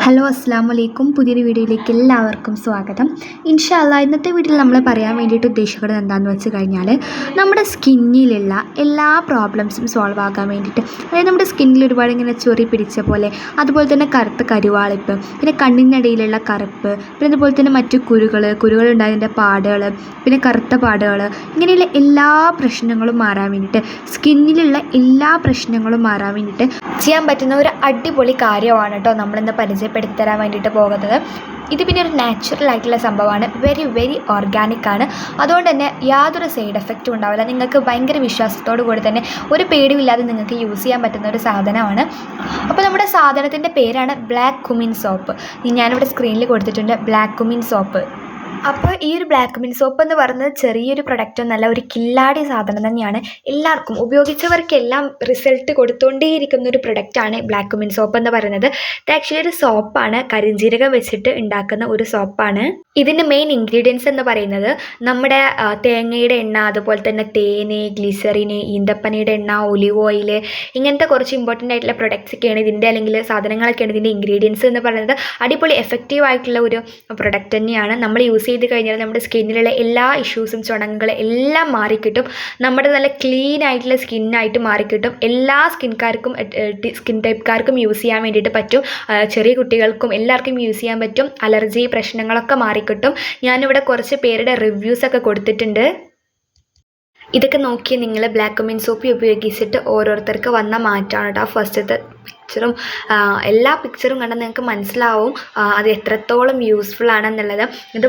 Hello അസ്സാം വലൈക്കും. പുതിയൊരു വീഡിയോയിലേക്ക് എല്ലാവർക്കും സ്വാഗതം. ഇൻഷാ അല്ലാ ഇന്നത്തെ വീഡിയോയിൽ നമ്മൾ പറയാൻ വേണ്ടിയിട്ട് ഉദ്ദേശിക്കുന്നത് എന്താണെന്ന് വെച്ച് കഴിഞ്ഞാൽ നമ്മുടെ സ്കിന്നിലുള്ള എല്ലാ പ്രോബ്ലംസും സോൾവ് ആകാൻ വേണ്ടിയിട്ട്, അതായത് നമ്മുടെ സ്കിന്നിൽ ഒരുപാട് ഇങ്ങനെ ചൊറി പിടിച്ച പോലെ, അതുപോലെ തന്നെ കറുത്ത കരുവാളിപ്പ്, പിന്നെ കണ്ണിനിടയിലുള്ള കറുപ്പ്, പിന്നെ അതുപോലെ തന്നെ മറ്റു കുരുകളുണ്ടായതിൻ്റെ പാടുകൾ, പിന്നെ കറുത്ത പാടുകൾ, ഇങ്ങനെയുള്ള എല്ലാ പ്രശ്നങ്ങളും മാറാൻ വേണ്ടിയിട്ട്, സ്കിന്നിലുള്ള എല്ലാ പ്രശ്നങ്ങളും മാറാൻ വേണ്ടിയിട്ട് ചെയ്യാൻ പറ്റുന്ന ഒരു അടിപൊളി കാര്യമാണ് കേട്ടോ നമ്മളിന്ന് പരിചയപ്പെടുത്തി തരാൻ വേണ്ടിയിട്ട് പോകുന്നത്. ഇത് പിന്നെ ഒരു നാച്ചുറൽ ആയിട്ടുള്ള സംഭവമാണ്, വെരി ഓർഗാനിക് ആണ്. അതുകൊണ്ട് തന്നെ യാതൊരു സൈഡ് എഫക്റ്റും ഉണ്ടാവില്ല. നിങ്ങൾക്ക് ഭയങ്കര വിശ്വാസത്തോടു കൂടി തന്നെ ഒരു പേടിയില്ലാതെ നിങ്ങൾക്ക് യൂസ് ചെയ്യാൻ പറ്റുന്ന ഒരു സാധനമാണ്. അപ്പോൾ നമ്മുടെ സാധനത്തിൻ്റെ പേരാണ് ബ്ലാക്ക് കുമിൻ സോപ്പ്. ഞാനിവിടെ സ്ക്രീനിൽ കൊടുത്തിട്ടുണ്ട് ബ്ലാക്ക് കുമിൻ സോപ്പ്. അപ്പോൾ ഈ ഒരു ബ്ലാക്ക് കുമിൻ സോപ്പ് എന്ന് പറയുന്നത് ചെറിയൊരു പ്രൊഡക്റ്റ് ഒന്നല്ല, ഒരു കില്ലാടി സാധനം തന്നെയാണ്. എല്ലാവർക്കും ഉപയോഗിച്ചവർക്കെല്ലാം റിസൾട്ട് കൊടുത്തുകൊണ്ടേയിരിക്കുന്ന ഒരു പ്രൊഡക്റ്റാണ് ബ്ലാക്ക് കുമിൻ സോപ്പ് എന്ന് പറയുന്നത്. ഇത് ആക്ച്വലി ഒരു സോപ്പാണ്, കരിഞ്ജീരകം വെച്ചിട്ട് ഉണ്ടാക്കുന്ന ഒരു സോപ്പാണ്. ഇതിൻ്റെ മെയിൻ ഇൻഗ്രീഡിയൻസ് എന്ന് പറയുന്നത് നമ്മുടെ തേങ്ങയുടെ എണ്ണ, അതുപോലെ തന്നെ തേന്, ഗ്ലിസറിന്, ഈന്തപ്പനയുടെ എണ്ണ, ഒലിവ് ഓയിൽ, ഇങ്ങനത്തെ കുറച്ച് ഇമ്പോർട്ടൻ്റ് ആയിട്ടുള്ള പ്രൊഡക്ട്സൊക്കെയാണ് ഇതിൻ്റെ, അല്ലെങ്കിൽ സാധനങ്ങളൊക്കെയാണ് ഇതിൻ്റെ ഇൻഗ്രീഡിയൻസ് എന്ന് പറയുന്നത്. അടിപൊളി എഫക്റ്റീവ് ആയിട്ടുള്ള ഒരു പ്രൊഡക്റ്റ് തന്നെയാണ്. നമ്മൾ യൂസ് ചെയ്ത് കഴിഞ്ഞാൽ നമ്മുടെ സ്കിന്നിലുള്ള എല്ലാ ഇഷ്യൂസും ചുണങ്ങുകൾ എല്ലാം മാറിക്കിട്ടും. നമ്മുടെ നല്ല ക്ലീൻ ആയിട്ടുള്ള സ്കിന്നായിട്ട് മാറിക്കിട്ടും. എല്ലാ സ്കിൻ ടൈപ്പ്കാർക്കും യൂസ് ചെയ്യാൻ വേണ്ടിയിട്ട് പറ്റും. ചെറിയ കുട്ടികൾക്കും എല്ലാവർക്കും യൂസ് ചെയ്യാൻ പറ്റും. അലർജി പ്രശ്നങ്ങളൊക്കെ മാറിക്കിട്ടും. ഞാനിവിടെ കുറച്ച് പേരുടെ റിവ്യൂസൊക്കെ കൊടുത്തിട്ടുണ്ട്. ഇതൊക്കെ നോക്കി നിങ്ങൾ ബ്ലാക്ക് കുമിൻ സോപ്പ് ഉപയോഗിച്ചിട്ട് ഓരോരുത്തർക്ക് വന്ന മാറ്റമാണ് കേട്ടോ. ഫസ്റ്റത്തെ പിക്ചറും എല്ലാ പിക്ചറും കണ്ടാൽ നിങ്ങൾക്ക് മനസ്സിലാവും അത് എത്രത്തോളം യൂസ്ഫുൾ ആണെന്നുള്ളത്. ഇത്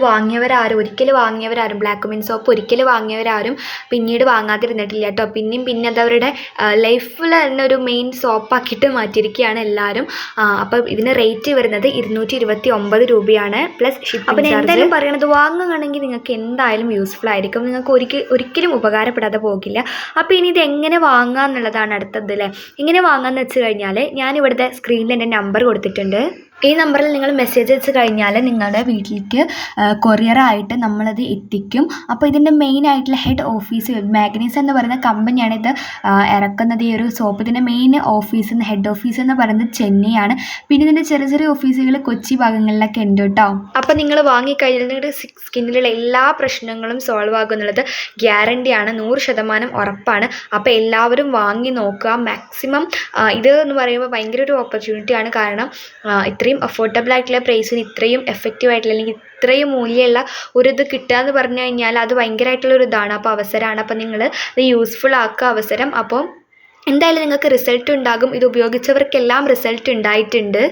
ഒരിക്കലും വാങ്ങിയവരാരും ബ്ലാക്ക് കുമിൻ സോപ്പ് ഒരിക്കലും വാങ്ങിയവരാരും പിന്നീട് വാങ്ങാതിരുന്നിട്ടില്ല കേട്ടോ. പിന്നെ അതവരുടെ ലൈഫിൽ തന്നെ ഒരു മെയിൻ സോപ്പാക്കിയിട്ട് മാറ്റിയിരിക്കുകയാണ് എല്ലാവരും. അപ്പോൾ ഇതിന് റേറ്റ് വരുന്നത് 229 രൂപയാണ് പ്ലസ് ഷിപ്പിംഗ്. അപ്പോൾ എന്തായാലും പറയണത് വാങ്ങുകയാണെങ്കിൽ നിങ്ങൾക്ക് എന്തായാലും യൂസ്ഫുൾ ആയിരിക്കും. നിങ്ങൾക്ക് ഒരിക്കലും ഉപകാരപ്പെടാതെ പോകില്ല. അപ്പോൾ ഇനി ഇത് എങ്ങനെ വാങ്ങുക എന്നുള്ളതാണ് അടുത്തത് അല്ലേ. എങ്ങനെ വാങ്ങാമെന്ന് വെച്ച് കഴിഞ്ഞാൽ ഞാനിവിടുത്തെ സ്ക്രീനിൽ എൻ്റെ നമ്പർ കൊടുത്തിട്ടുണ്ട്. ഈ നമ്പറിൽ നിങ്ങൾ മെസ്സേജ് അയച്ച് കഴിഞ്ഞാൽ നിങ്ങളുടെ വീട്ടിലേക്ക് കൊറിയറായിട്ട് നമ്മളത് എത്തിക്കും. അപ്പോൾ ഇതിൻ്റെ മെയിൻ ആയിട്ടുള്ള ഹെഡ് ഓഫീസ് മാഗ്നീസ് എന്ന് പറയുന്ന കമ്പനിയാണ് ഇത് ഇറക്കുന്നത്, ഈ ഒരു സോപ്പ്. ഇതിൻ്റെ മെയിൻ ഹെഡ് ഓഫീസ് എന്ന് പറയുന്നത് ചെന്നൈയാണ്. പിന്നെ ഇതിൻ്റെ ചെറിയ ഓഫീസുകൾ കൊച്ചി ഭാഗങ്ങളിലൊക്കെ ഉണ്ട് കേട്ടോ. അപ്പോൾ നിങ്ങൾ വാങ്ങിക്കഴിഞ്ഞാൽ നിങ്ങളുടെ സ്കിന്നിലുള്ള എല്ലാ പ്രശ്നങ്ങളും സോൾവ് ആകുന്നുള്ളത് ഗ്യാരണ്ടിയാണ്, 100% ഉറപ്പാണ്. അപ്പോൾ എല്ലാവരും വാങ്ങി നോക്കുക മാക്സിമം. ഇത് എന്ന് പറയുമ്പോൾ ഭയങ്കര ഒരു ഓപ്പർച്യൂണിറ്റിയാണ്. കാരണം ഇത്രയും അഫോർഡബിൾ ആയിട്ടുള്ള പ്രൈസിന് ഇത്രയും എഫക്റ്റീവ് ആയിട്ടുള്ള, അല്ലെങ്കിൽ ഇത്രയും മൂല്യമുള്ള ഒരു ഇത് കിട്ടുക എന്ന് പറഞ്ഞു കഴിഞ്ഞാൽ അത് ഭയങ്കരമായിട്ടുള്ളൊരു ഇതാണ്. അപ്പോൾ അവസരമാണ്. അപ്പോൾ നിങ്ങൾ ഇത് യൂസ്ഫുൾ ആക്കുക അവസരം. അപ്പോൾ എന്തായാലും നിങ്ങൾക്ക് റിസൾട്ട് ഉണ്ടാകും. ഇത് ഉപയോഗിച്ചവർക്കെല്ലാം റിസൾട്ട് ഉണ്ടായിട്ടുണ്ട്.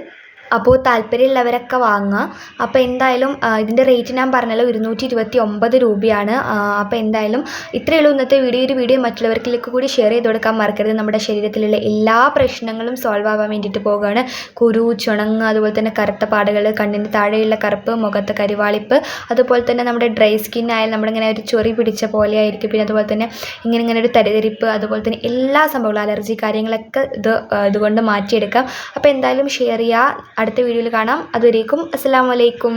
അപ്പോൾ താല്പര്യമുള്ളവരൊക്കെ വാങ്ങുക. അപ്പോൾ എന്തായാലും ഇതിൻ്റെ റേറ്റ് ഞാൻ പറഞ്ഞല്ലോ 229 രൂപയാണ്. അപ്പോൾ എന്തായാലും ഇത്രയേ ഉള്ളൂ ഇന്നത്തെ വീഡിയോ. ഒരു വീഡിയോ മറ്റുള്ളവർക്കിലേക്ക് കൂടി ഷെയർ ചെയ്ത് കൊടുക്കാൻ മറക്കരുത്. നമ്മുടെ ശരീരത്തിലുള്ള എല്ലാ പ്രശ്നങ്ങളും സോൾവ് ആവാൻ വേണ്ടിയിട്ട് പോകുകയാണ്. കുരു, ചുണങ്ങ്, അതുപോലെ തന്നെ കറുത്ത പാടുകൾ, കണ്ണിൻ്റെ താഴെയുള്ള കറുപ്പ്, മുഖത്ത് കരിവാളിപ്പ്, അതുപോലെ തന്നെ നമ്മുടെ ഡ്രൈ സ്കിൻ ആയാലും നമ്മളിങ്ങനെ ഒരു ചൊറി പിടിച്ച പോലെ ആയിരിക്കും. പിന്നെ അതുപോലെ തന്നെ ഇങ്ങനെ ഒരു തരിതരിപ്പ്, അതുപോലെ തന്നെ എല്ലാ സംഭവങ്ങളും അലർജി കാര്യങ്ങളൊക്കെ ഇതുകൊണ്ട് മാറ്റിയെടുക്കാം. അപ്പോൾ എന്തായാലും ഷെയർ ചെയ്യുക. അടുത്ത വീഡിയോയിൽ കാണാം. അതുവരേക്കും അസ്സലാമു അലൈക്കും.